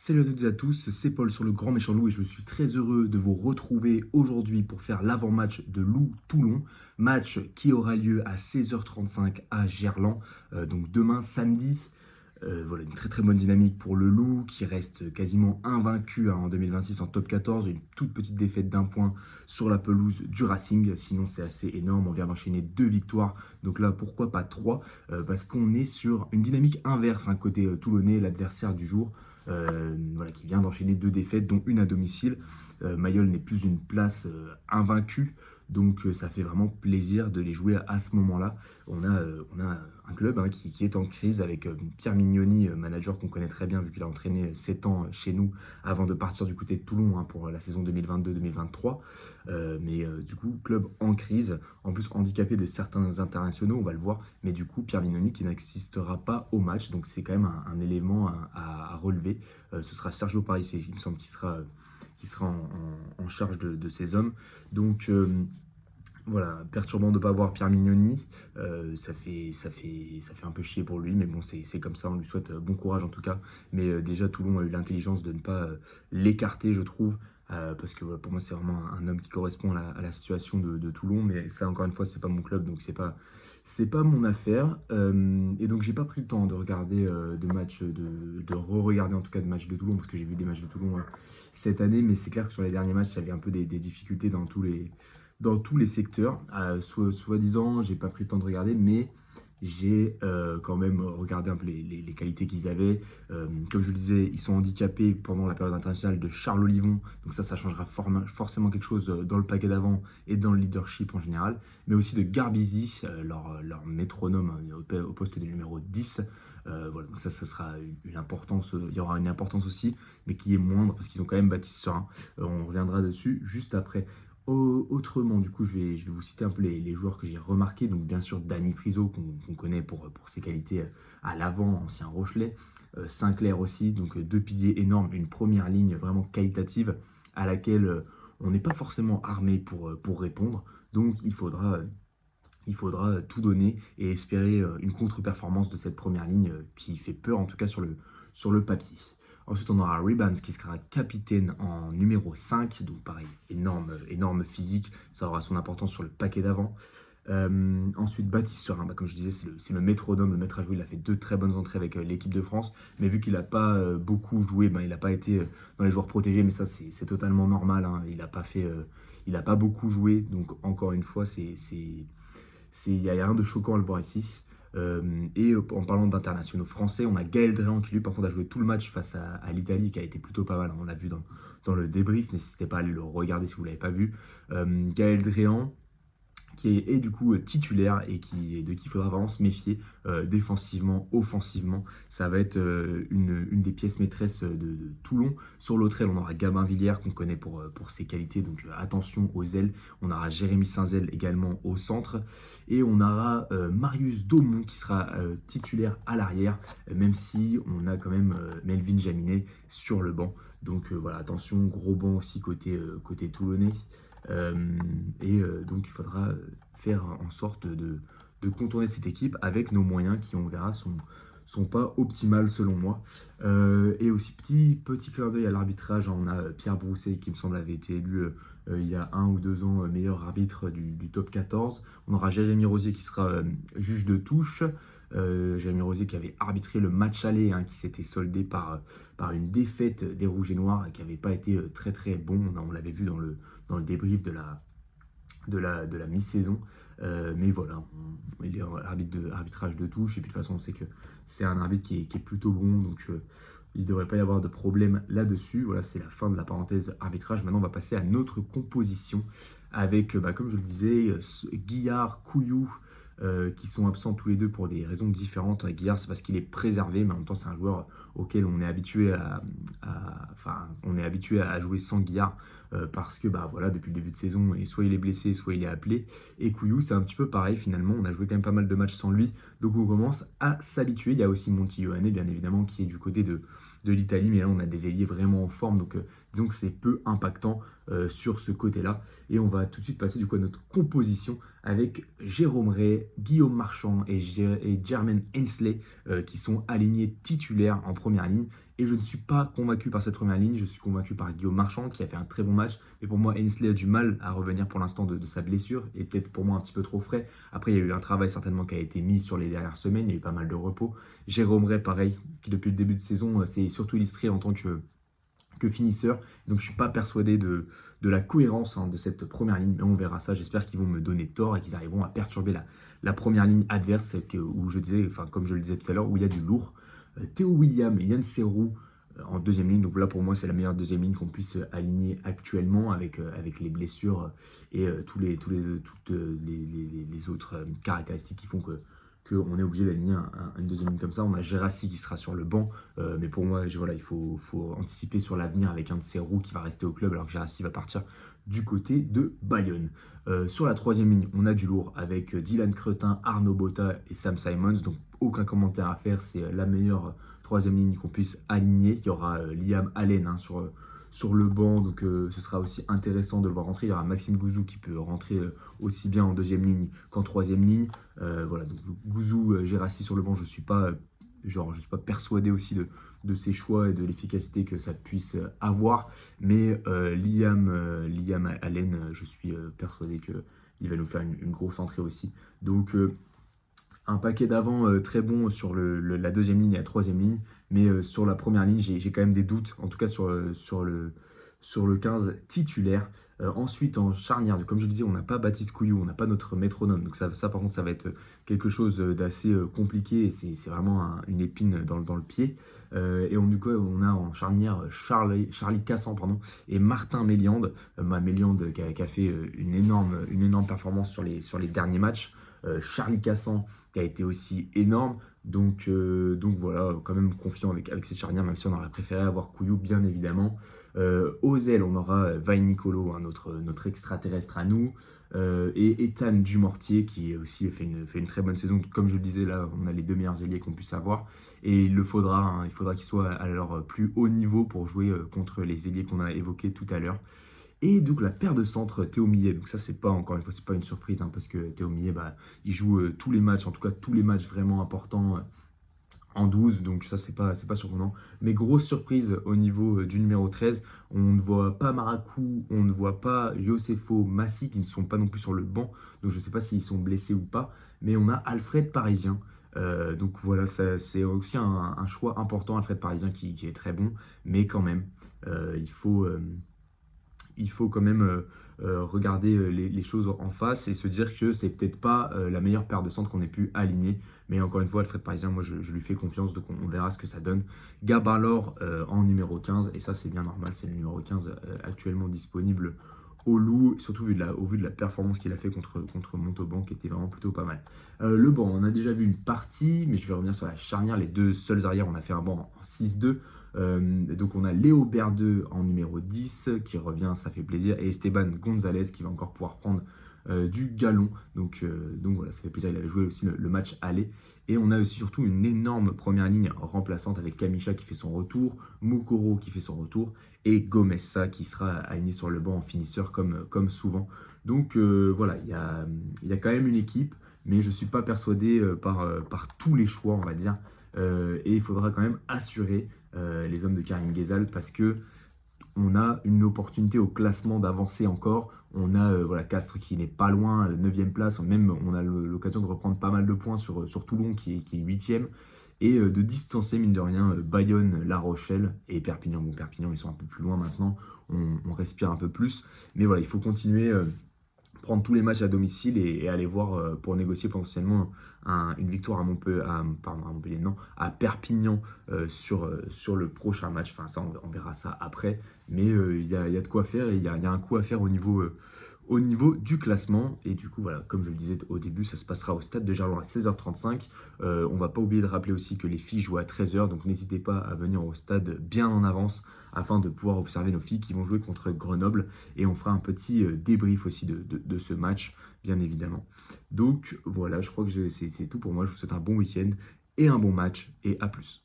Salut à toutes et à tous, c'est Paul sur le Grand Méchant Loup et je suis très heureux de vous retrouver aujourd'hui pour faire l'avant-match de Loup-Toulon, match qui aura lieu à 16h35 à Gerland, donc demain samedi. Voilà, une très très bonne dynamique pour le Loup qui reste quasiment invaincu en 2026 en top 14. Une toute petite défaite d'un point sur la pelouse du Racing. Sinon, c'est assez énorme. On vient d'enchaîner 2 victoires. Donc là, pourquoi pas 3 parce qu'on est sur une dynamique inverse, côté toulonnais, l'adversaire du jour. Voilà, qui vient d'enchaîner 2 défaites, dont une à domicile. Mayol n'est plus une place invaincue. Donc ça fait vraiment plaisir de les jouer à ce moment-là. On a un club qui est en crise avec Pierre Mignoni, manager qu'on connaît très bien vu qu'il a entraîné 7 ans chez nous avant de partir du côté de Toulon pour la saison 2022-2023. Du coup, club en crise, en plus handicapé de certains internationaux, on va le voir. Mais du coup, Pierre Mignoni qui n'assistera pas au match. Donc c'est quand même un élément à relever. Ce sera Sergio Parisse, il me semble, qui sera en charge de ces hommes. Donc voilà, perturbant de ne pas voir Pierre Mignoni. Ça fait un peu chier pour lui, mais bon, c'est comme ça. On lui souhaite bon courage en tout cas. Mais déjà, Toulon a eu l'intelligence de ne pas l'écarter, je trouve. Parce que pour moi, c'est vraiment un homme qui correspond à la situation de Toulon. Mais ça, encore une fois, c'est pas mon club, donc c'est pas mon affaire. Et donc, j'ai pas pris le temps de regarder de matchs, de re-regarder en tout cas de matchs de Toulon, parce que j'ai vu des matchs de Toulon cette année. Mais c'est clair que sur les derniers matchs, il y avait un peu des difficultés dans tous les secteurs. Soi-disant, j'ai pas pris le temps de regarder, mais j'ai quand même regardé un peu les qualités qu'ils avaient. Comme je le disais, ils sont handicapés pendant la période internationale de Charles Olivon. Donc ça changera forcément quelque chose dans le paquet d'avant et dans le leadership en général. Mais aussi de Garbizi, leur métronome au poste de numéro 10. Voilà, donc ça sera une importance. Il y aura une importance aussi, mais qui est moindre parce qu'ils ont quand même Baptiste Serin. On reviendra dessus juste après. Autrement, du coup, je vais vous citer un peu les joueurs que j'ai remarqués. Donc, bien sûr, Dany Priso, qu'on connaît pour ses qualités à l'avant, ancien Rochelet. Sinclair aussi, donc 2 piliers énormes, une première ligne vraiment qualitative à laquelle on n'est pas forcément armé pour répondre. Donc, il faudra tout donner et espérer une contre-performance de cette première ligne qui fait peur, en tout cas sur le papier. Ensuite, on aura Ribans qui sera capitaine en numéro 5. Donc pareil, énorme, énorme physique. Ça aura son importance sur le paquet d'avant. Ensuite, Baptiste Serin, comme je disais, c'est le métronome, le maître à jouer. Il a fait 2 très bonnes entrées avec l'équipe de France. Mais vu qu'il n'a pas beaucoup joué, il n'a pas été dans les joueurs protégés. Mais ça, c'est totalement normal. Il n'a pas fait, il n'a pas beaucoup joué. Donc encore une fois, il n'y a rien de choquant à le voir ici. En parlant d'internationaux français, on a Gaël Dréan qui lui par contre a joué tout le match face à l'Italie, qui a été plutôt pas mal. On l'a vu dans le débrief, n'hésitez pas à aller le regarder si vous ne l'avez pas vu. Gaël Dréan qui est du coup titulaire et de qui il faudra vraiment se méfier défensivement, offensivement. Ça va être une des pièces maîtresses de Toulon. Sur l'autre aile, on aura Gabin Villière qu'on connaît pour ses qualités, donc attention aux ailes. On aura Jérémy Saint-Zel également au centre. Et on aura Marius Daumont qui sera titulaire à l'arrière, même si on a quand même Melvin Jaminet sur le banc. Donc voilà, attention, gros banc aussi côté toulonnais. Donc il faudra faire en sorte de contourner cette équipe avec nos moyens qui, on verra, sont pas optimales selon moi. Et aussi, petit clin d'œil à l'arbitrage, on a Pierre Brousset qui me semble avait été élu il y a 1 ou 2 ans meilleur arbitre du top 14. On aura Jérémy Rosier qui sera juge de touche. Jérémy Rosier qui avait arbitré le match aller qui s'était soldé par une défaite des Rouges et Noirs et qui n'avait pas été très très bon. On l'avait vu dans le débrief de la mi-saison. Mais voilà, il est arbitrage de touche. Et puis de toute façon, on sait que c'est un arbitre qui est plutôt bon. Donc il ne devrait pas y avoir de problème là-dessus. Voilà, c'est la fin de la parenthèse arbitrage. Maintenant, on va passer à notre composition avec, comme je le disais, Guillard, Couillou, qui sont absents tous les deux pour des raisons différentes. Guillard, c'est parce qu'il est préservé, mais en même temps, c'est un joueur auquel on est habitué à jouer sans Guillard, parce que voilà, depuis le début de saison, et soit il est blessé, soit il est appelé. Et Couillou, c'est un petit peu pareil finalement. On a joué quand même pas mal de matchs sans lui, donc on commence à s'habituer. Il y a aussi Monti Ioane, bien évidemment, qui est du côté de l'Italie, mais là, on a des ailiers vraiment en forme, donc disons que c'est peu impactant sur ce côté-là. Et on va tout de suite passer du coup à notre composition avec Jérôme Ray, Guillaume Marchand et Jermaine Hensley qui sont alignés titulaires en première ligne. Et je ne suis pas convaincu par cette première ligne, je suis convaincu par Guillaume Marchand qui a fait un très bon match. Mais pour moi, Ainsley a du mal à revenir pour l'instant de sa blessure et peut-être pour moi un petit peu trop frais. Après, il y a eu un travail certainement qui a été mis sur les dernières semaines, il y a eu pas mal de repos. Jérôme Ray, pareil, qui depuis le début de saison s'est surtout illustré en tant que finisseur. Donc je ne suis pas persuadé de la cohérence de cette première ligne, mais on verra ça. J'espère qu'ils vont me donner tort et qu'ils arriveront à perturber la première ligne adverse, où je disais, enfin comme je le disais tout à l'heure, où il y a du lourd. Théo William et Yann Serrou en deuxième ligne. Donc là, pour moi, c'est la meilleure deuxième ligne qu'on puisse aligner actuellement avec les blessures toutes les autres caractéristiques qui font qu'on est obligé d'aligner une deuxième ligne comme ça. On a Gérassi qui sera sur le banc, mais pour moi, voilà, il faut anticiper sur l'avenir avec un de ces roues qui va rester au club alors que Gérassi va partir du côté de Bayonne. Sur la troisième ligne, on a du lourd avec Dylan Cretin, Arnaud Botta et Sam Simons. Donc aucun commentaire à faire, c'est la meilleure troisième ligne qu'on puisse aligner. Il y aura Liam Allen sur le banc, donc ce sera aussi intéressant de le voir rentrer. Il y aura Maxime Gouzou qui peut rentrer aussi bien en deuxième ligne qu'en troisième ligne. Voilà, donc Gouzou, Gérassi sur le banc, je suis pas persuadé aussi de ses choix et de l'efficacité que ça puisse avoir. Mais Liam Allen, je suis persuadé qu'il va nous faire une grosse entrée aussi. Donc un paquet d'avant très bon sur la deuxième ligne et la troisième ligne, mais sur la première ligne, j'ai quand même des doutes, en tout cas sur le 15 titulaire. Ensuite, en charnière, comme je le disais, on n'a pas Baptiste Couillou, on n'a pas notre métronome, donc ça par contre, ça va être quelque chose d'assez compliqué, et c'est vraiment une épine dans le pied. Et du coup, on a en charnière Charlie Cassan et Martin Méliande. Méliande qui a fait une énorme performance sur les derniers matchs. Charlie Cassan qui a été aussi énorme. Donc voilà, quand même confiant avec cette charnière, même si on aurait préféré avoir Couillou, bien évidemment. Aux ailes, on aura Vaille Nicolo, notre extraterrestre à nous, et Ethan Dumortier qui aussi fait une très bonne saison. Comme je le disais, là, on a les deux meilleurs ailiers qu'on puisse avoir. Et il faudra qu'ils soient à leur plus haut niveau pour jouer contre les ailiers qu'on a évoqués tout à l'heure. Et donc la paire de centre Théo Millet, donc ça c'est pas, encore une fois, c'est pas une surprise parce que Théo Millet, il joue tous les matchs, en tout cas tous les matchs vraiment importants en 12, donc ça c'est pas surprenant. Mais grosse surprise au niveau du numéro 13, on ne voit pas Maracou, on ne voit pas Yosefo Massi qui ne sont pas non plus sur le banc, donc je sais pas s'ils sont blessés ou pas, mais on a Alfred Parisien. Donc voilà, c'est aussi un choix important, Alfred Parisien qui est très bon, mais quand même, il faut quand même regarder les choses en face et se dire que c'est peut-être pas la meilleure paire de centres qu'on ait pu aligner. Mais encore une fois, Alfred Parisien, moi je lui fais confiance, donc on verra ce que ça donne. Gabin Laure en numéro 15, et ça c'est bien normal, c'est le numéro 15 actuellement disponible au Loup, surtout au vu de la performance qu'il a fait contre Montauban, qui était vraiment plutôt pas mal. Le banc, on a déjà vu une partie, mais je vais revenir sur la charnière. Les deux seuls arrières, on a fait un banc en 6-2. Donc on a Léo Berdeux en numéro 10 qui revient, ça fait plaisir, et Esteban Gonzalez qui va encore pouvoir prendre du galon. Donc voilà, ça fait plaisir, il avait joué aussi le match aller. Et on a aussi surtout une énorme première ligne remplaçante avec Kamisha qui fait son retour, Mukoro qui fait son retour, et Gomessa qui sera aligné sur le banc en finisseur comme souvent. Donc voilà, il y a quand même une équipe, mais je ne suis pas persuadé par tous les choix, on va dire. Et il faudra quand même assurer les hommes de Karim Ghezal parce que on a une opportunité au classement d'avancer encore. On a voilà, Castres qui n'est pas loin, à la 9e place. Même, on a l'occasion de reprendre pas mal de points sur Toulon qui est 8e. Et de distancer, mine de rien, Bayonne, La Rochelle et Perpignan. Bon, Perpignan, ils sont un peu plus loin maintenant. On respire un peu plus. Mais voilà, il faut continuer. Prendre tous les matchs à domicile et aller voir pour négocier potentiellement une victoire à Perpignan sur le prochain match. Enfin, ça, on verra ça après. Mais il y a de quoi faire et il y a un coup à faire au niveau du classement. Et du coup, voilà, comme je le disais au début, ça se passera au stade de Gerland à 16h35. On va pas oublier de rappeler aussi que les filles jouent à 13h, donc n'hésitez pas à venir au stade bien en avance afin de pouvoir observer nos filles qui vont jouer contre Grenoble. Et on fera un petit débrief aussi de ce match, bien évidemment. Donc voilà, je crois que c'est tout pour moi. Je vous souhaite un bon week-end et un bon match. Et à plus.